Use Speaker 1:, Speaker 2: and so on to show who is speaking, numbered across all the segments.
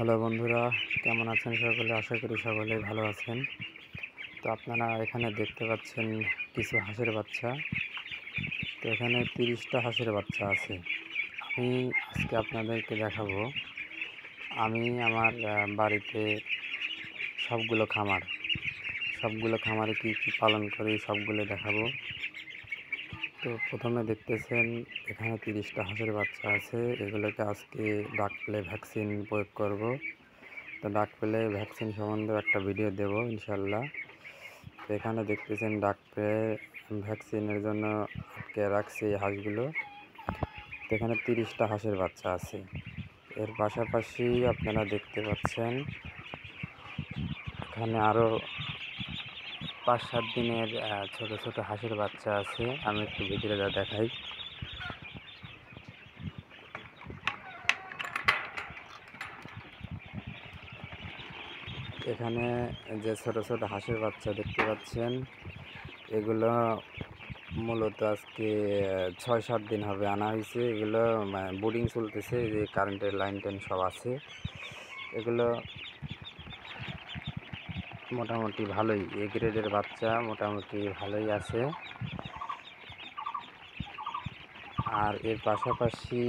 Speaker 1: Hello বন্ধুরা, কেমন আছেন সকলে? আশা করি সকলেই ভালো আছেন। তো আপনারা এখানে দেখতে পাচ্ছেন কিছু হাঁসের বাচ্চা। তো এখানে 30টা হাঁসের বাচ্চা আছে। আমি আজকে আপনাদেরকে দেখাবো আমি আমার বাড়িতে সবগুলো খামারে কি কি পালন করি সবগুলো দেখাবো। তো প্রথমে দেখতেছেন এখানে 30টা হাঁসের বাচ্চা আছে। এগুলোকে আজকে ডাক প্লে ভ্যাকসিন প্রয়োগ করব। তো ডাক প্লে ভ্যাকসিন সম্বন্ধে একটা ভিডিও দেব ইনশাল্লাহ। তো এখানে দেখতেছেন ডাক প্লে ভ্যাকসিনের জন্য আটকে রাখছি হাঁসগুলো। তো এখানে 30টা হাঁসের বাচ্চা আছে। এর পাশাপাশি আপনারা দেখতে পাচ্ছেন এখানে আরও 5-7 দিনের ছোট ছোট হাঁসের বাচ্চা আছে। আমি একটু ভিতরে দেখাই। এখানে যে ছোট ছোট হাঁসের বাচ্চা দেখতে পাচ্ছেন, এগুলো মূলত আজকে 6-7 দিন হবে আনা হয়েছে। এগুলো বোর্ডিং চলতেছে, যে কারেন্টের লাইন টাইন সব আছে। এগুলো মোটামুটি ভালোই, এ গ্রেডের বাচ্চা মোটামুটি ভালোই আছে। আর এর পাশাপাশি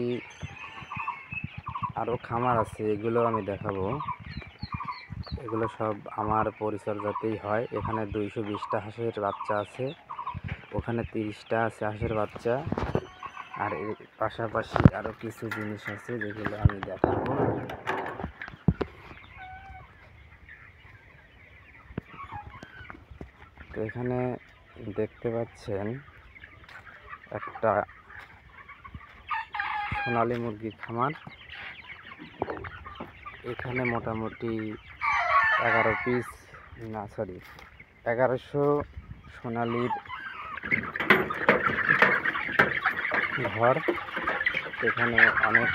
Speaker 1: আরও খামার আছে, এগুলো আমি দেখাবো। এগুলো সব আমার পরিচর্যাতেই হয়। এখানে 220টা হাঁসের বাচ্চা আছে, ওখানে 30টা আছে হাঁসের বাচ্চা। আর এর পাশাপাশি আরও কিছু জিনিস আছে যেগুলো আমি দেখাবো। তো এখানে দেখতে পাচ্ছেন একটা সোনালী মুরগির খামার। এখানে মোটামুটি 1100 সোনালির ঘর। এখানে অনেক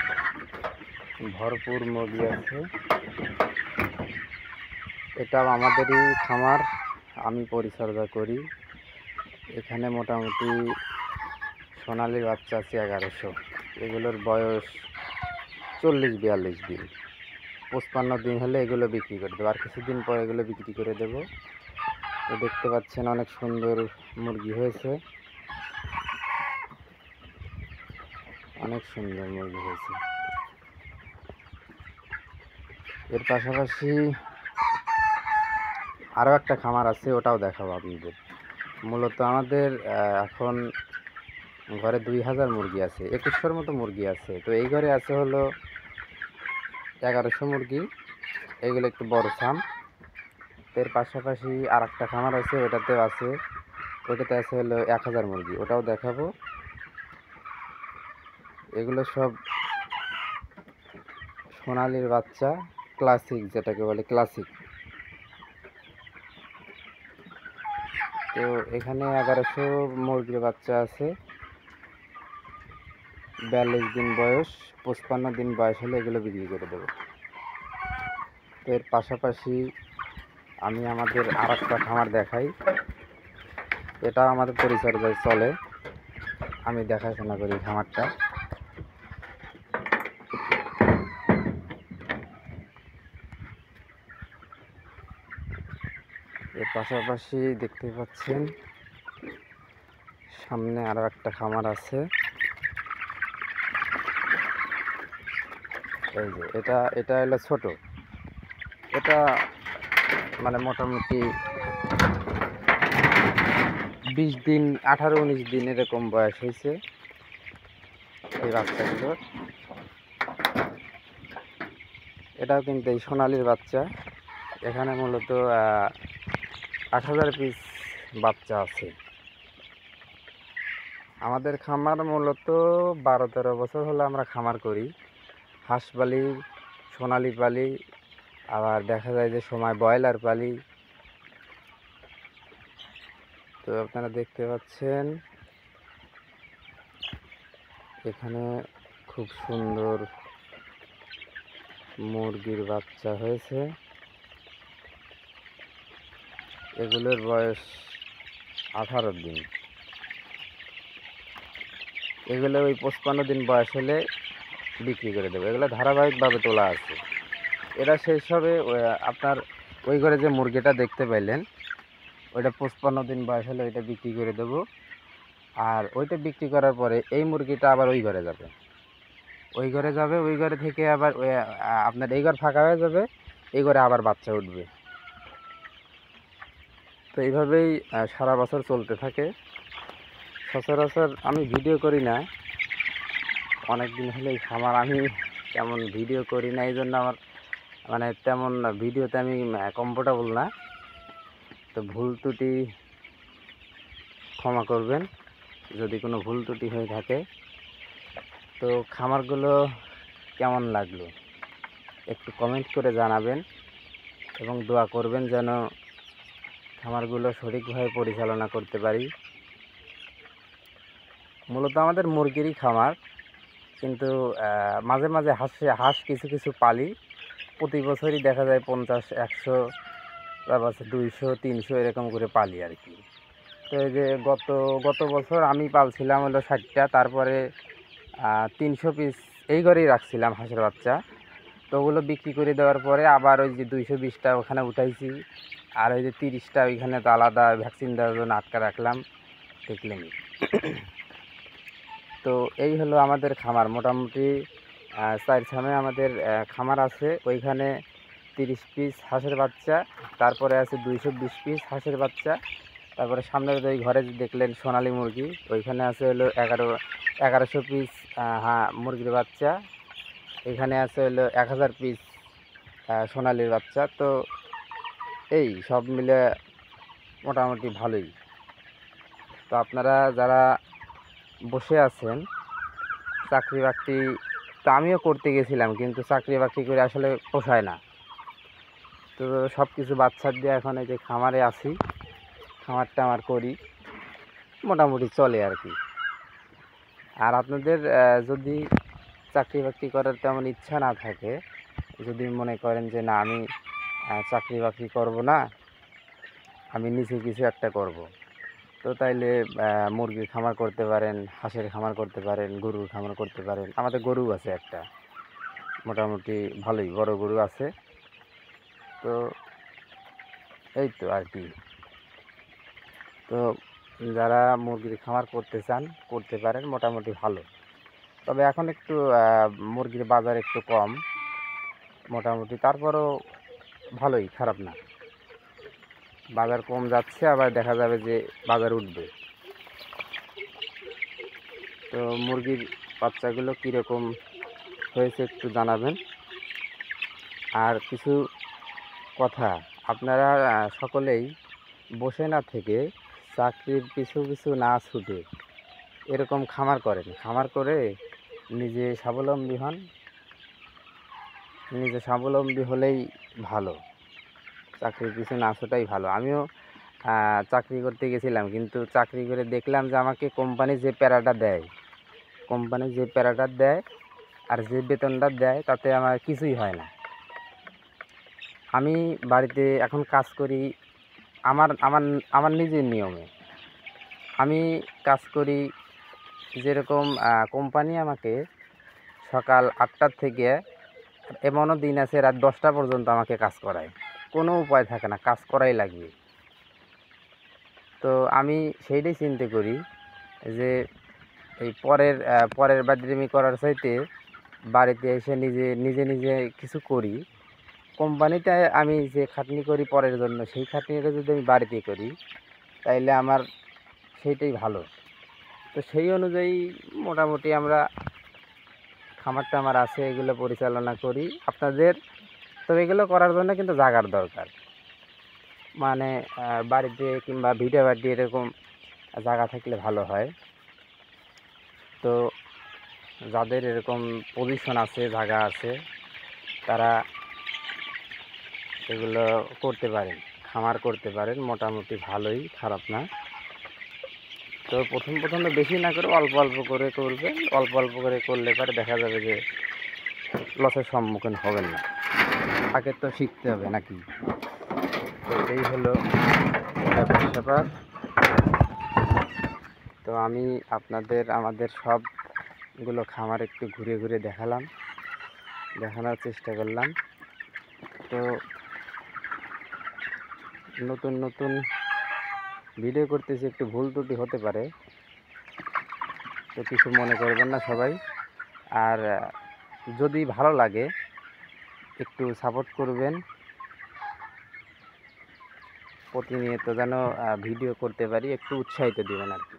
Speaker 1: ভরপুর মুরগি আছে। এটাও আমাদেরই খামার, আমি পরিচর্যা করি। এখানে মোটামুটি সোনালির বাচ্চা আছে 1100। এগুলোর বয়স 40-42 দিন। 55 দিন হলে এগুলো বিক্রি করে দেবো। আর কিছুদিন পর এগুলো বিক্রি করে দেবো। দেখতে পাচ্ছেন অনেক সুন্দর মুরগি হয়েছে, অনেক সুন্দর মুরগি হয়েছে। এর পাশাপাশি আরও একটা খামার আছে, ওটাও দেখাবো আপনাদের। মূলত আমাদের এখন ঘরে 2000 মুরগি আছে, 2100-র মতো মুরগি আছে। তো এই ঘরে আছে হলো 1100 মুরগি। এগুলো একটু বড় ফার্ম। এর পাশাপাশি আর একটা খামার আছে, ওটাতে আছে হলো 1000 মুরগি, ওটাও দেখাবো। এগুলো সব সোনালির বাচ্চা, ক্লাসিক, যেটাকে বলে ক্লাসিক। তো এখানে 1100 মুরগির বাচ্চা আছে, 42 দিন বয়স। 55 দিন বয়স হলে এগুলো বিক্রি করে দেবো। তো এর পাশাপাশি আমি আমাদের আর একটা খামার দেখাই। এটা আমাদের পরিচর্যায় চলে, আমি দেখাশোনা করি খামারটা। এর পাশাপাশি দেখতে পাচ্ছেন সামনে আরও একটা খামার আছে। এই যে এটা হলো ছোট। এটা মানে মোটামুটি 20 দিন, 18-19 দিন এরকম বয়স হয়েছে এই বাচ্চাগুলোর। এটাও কিন্তু এই সোনালির বাচ্চা। এখানে মূলত 8000 পিস বাচ্চা আছে। আমাদের খামার মূলত 12-13 বছর হলো আমরা খামার করি। হাঁস পালি, সোনালি পালি, আবার দেখা যায় যে সময় ব্রয়লার পালি। তো আপনারা দেখতে পাচ্ছেন এখানে খুব সুন্দর মুরগির বাচ্চা হয়েছে। এগুলোর বয়স 18 দিন। এগুলো ওই 55 দিন বয়স হলে বিক্রি করে দেবো। এগুলো ধারাবাহিকভাবে তোলা আছে। এটা শেষ হবে আপনার ওই ঘরে যে মুরগিটা দেখতে পাইলেন ওইটা 55 দিন বয়স হলে ওইটা বিক্রি করে দেবো। আর ওইটা বিক্রি করার পরে এই মুরগিটা আবার ওই ঘরে যাবে, ওই ঘরে যাবে, ওই ঘরে থেকে আবার আপনার এই ঘর ফাঁকা হয়ে যাবে, এই ঘরে আবার বাচ্চা উঠবে। তো এইভাবেই সারা বছর চলতে থাকে। সচরাচর আমি ভিডিও করি না, অনেক দিন হলেই খামার আমি তেমন ভিডিও করি না, এই জন্য আমার মানে তেমন ভিডিওতে আমি কমফোর্টেবল না। তো ভুল ত্রুটি ক্ষমা করবেন যদি কোনো ভুল ত্রুটি হয়ে থাকে। তো খামারগুলো কেমন লাগলো একটু কমেন্ট করে জানাবেন এবং দোয়া করবেন যেন খামারগুলো সঠিকভাবে পরিচালনা করতে পারি। মূলত আমাদের মুরগিরই খামার, কিন্তু মাঝে মাঝে হাঁস কিছু কিছু পালি। প্রতি বছরই দেখা যায় 50, 100, তারপর 200, 300 এরকম করে পালি আর কি। তো এই যে গত বছর আমি পালছিলাম হলো 60টা, তারপরে 300 পিস এই ঘরেই রাখছিলাম হাঁসের বাচ্চা। তো ওগুলো বিক্রি করে দেওয়ার পরে আবার ওই যে 220টা ওখানে উঠাইছি, আর ওই যে 30টা ওইখানে তো আলাদা ভ্যাকসিন দেওয়ার জন্য আটকা রাখলাম, দেখলেনি। তো এই হলো আমাদের খামার। মোটামুটি 4 ছামে আমাদের খামার আছে। ওইখানে 30 পিস হাঁসের বাচ্চা, তারপরে আছে 220 পিস হাঁসের বাচ্চা, তারপরে সামনের ওই ঘরে যে দেখলেন সোনালী মুরগি, ওইখানে আছে হলো 1100 পিস মুরগির বাচ্চা। এখানে আছে হলো 1000 পিস সোনালির বাচ্চা। তো এই সব মিলে মোটামুটি ভালোই। তো আপনারা যারা বসে আছেন চাকরি বাকরি, তো আমিও করতে গেছিলাম, কিন্তু চাকরি বাকরি করে আসলে পোষায় না। তো সব কিছু বাচ্চা দিয়ে এখন এই যে খামারে আছি, খামারটা আমার করি, মোটামুটি চলে আর কি। আর আপনাদের যদি চাকরি বাকরি করার তেমন ইচ্ছা না থাকে, যদি মনে করেন যে না আমি চাকরি বাকরি করব না, আমি নিজে কিছু একটা করব, তো তাইলে মুরগির খামার করতে পারেন, হাঁসের খামার করতে পারেন, গরুর খামার করতে পারেন। আমাদের গরু আছে একটা, মোটামুটি ভালোই বড় গরু আছে। তো এই তো আর কি। তো যারা মুরগির খামার করতে চান করতে পারেন, মোটামুটি ভালো। তবে এখন একটু মুরগির বাজার একটু কম, মোটামুটি তারপরও ভালোই, খারাপ না। বাজার কম যাচ্ছে, আবার দেখা যাবে যে বাজার উঠবে। তো মুরগির বাচ্চাগুলো কীরকম হয়েছে একটু জানাবেন। আর কিছু কথা, আপনারা সকলেই বসে না থেকে চাকরির পিছু পিছু না ছুটে এরকম খামার করেন, খামার করে নিজে স্বাবলম্বী হন। নিজে স্বাবলম্বী হলেই ভালো, চাকরির পিছু না ছোটাই ভালো। আমিও চাকরি করতে গেছিলাম, কিন্তু চাকরি করে দেখলাম যে আমাকে কোম্পানি যে প্যারাটা দেয়, আর যে বেতনটা দেয় তাতে আমার কিছুই হয় না। আমি বাড়িতে এখন কাজ করি আমার আমার আমার নিজের নিয়মে। আমি কাজ করি যেরকম কোম্পানি আমাকে সকাল 8টার থেকে, এমনও দিন আছে রাত 10টা পর্যন্ত আমাকে কাজ করায়, কোনো উপায় থাকে না, কাজ করাই লাগবে। তো আমি সেইটাই চিন্তা করি যে এই পরের বাদরিমি করার চাইতে বাড়িতে এসে নিজে নিজে কিছু করি। কোম্পানিতে আমি যে খাটনি করি পরের জন্য, সেই খাটনিটা যদি আমি বাড়িতে করি তাইলে আমার সেইটাই ভালো। তো সেই অনুযায়ী মোটামুটি আমরা খামারটা আমার আছে, এগুলো পরিচালনা করি আপনাদের। তবে এগুলো করার জন্য কিন্তু জায়গার দরকার, মানে বাড়িতে কিংবা ভিটে বাড়ি এরকম জায়গা থাকলে ভালো হয়। তো যাদের এরকম পজিশন আছে, জায়গা আছে, তারা এগুলো করতে পারেন, খামার করতে পারেন, মোটামুটি ভালোই, খারাপ না। তো প্রথমে বেশি না করে অল্প অল্প করে করবেন, অল্প অল্প করে করলে পরে দেখা যাবে যে লসের সম্মুখীন হবেন না। আগে তো শিখতে হবে নাকি। তো এই হলো ব্যাপার। তো আমি আমাদের সবগুলো খামার একটু ঘুরে ঘুরে দেখানোর চেষ্টা করলাম। তো নতুন নতুন ভিডিও করতেছি, একটু ভুল ত্রুটি হতে পারে, তো কিছু মনে করবেন না সবাই। আর যদি ভালো লাগে একটু সাপোর্ট করবেন, প্রতিনিয়ত যেন ভিডিও করতে পারি, একটু উৎসাহিত দিবেন আর কি।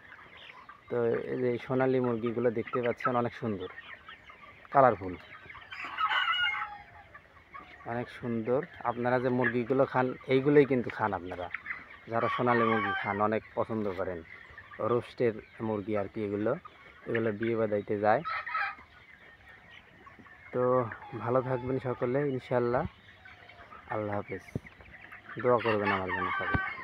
Speaker 1: তো এই যে সোনালী মুরগিগুলো দেখতে পাচ্ছেন, অনেক সুন্দর, কালারফুল, অনেক সুন্দর। আপনারা যে মুরগিগুলো খান এইগুলোই কিন্তু খান আপনারা, যারা সোনালী মুরগি খান, অনেক পছন্দ করেন, রোস্টের মুরগি আর কি। এগুলো বিয়ে বাড়িতে যায়। তো ভালো থাকবেন সকলে ইনশাল্লাহ। আল্লাহ হাফেজ। দোয়া করবেন আমার জন্য সবাই।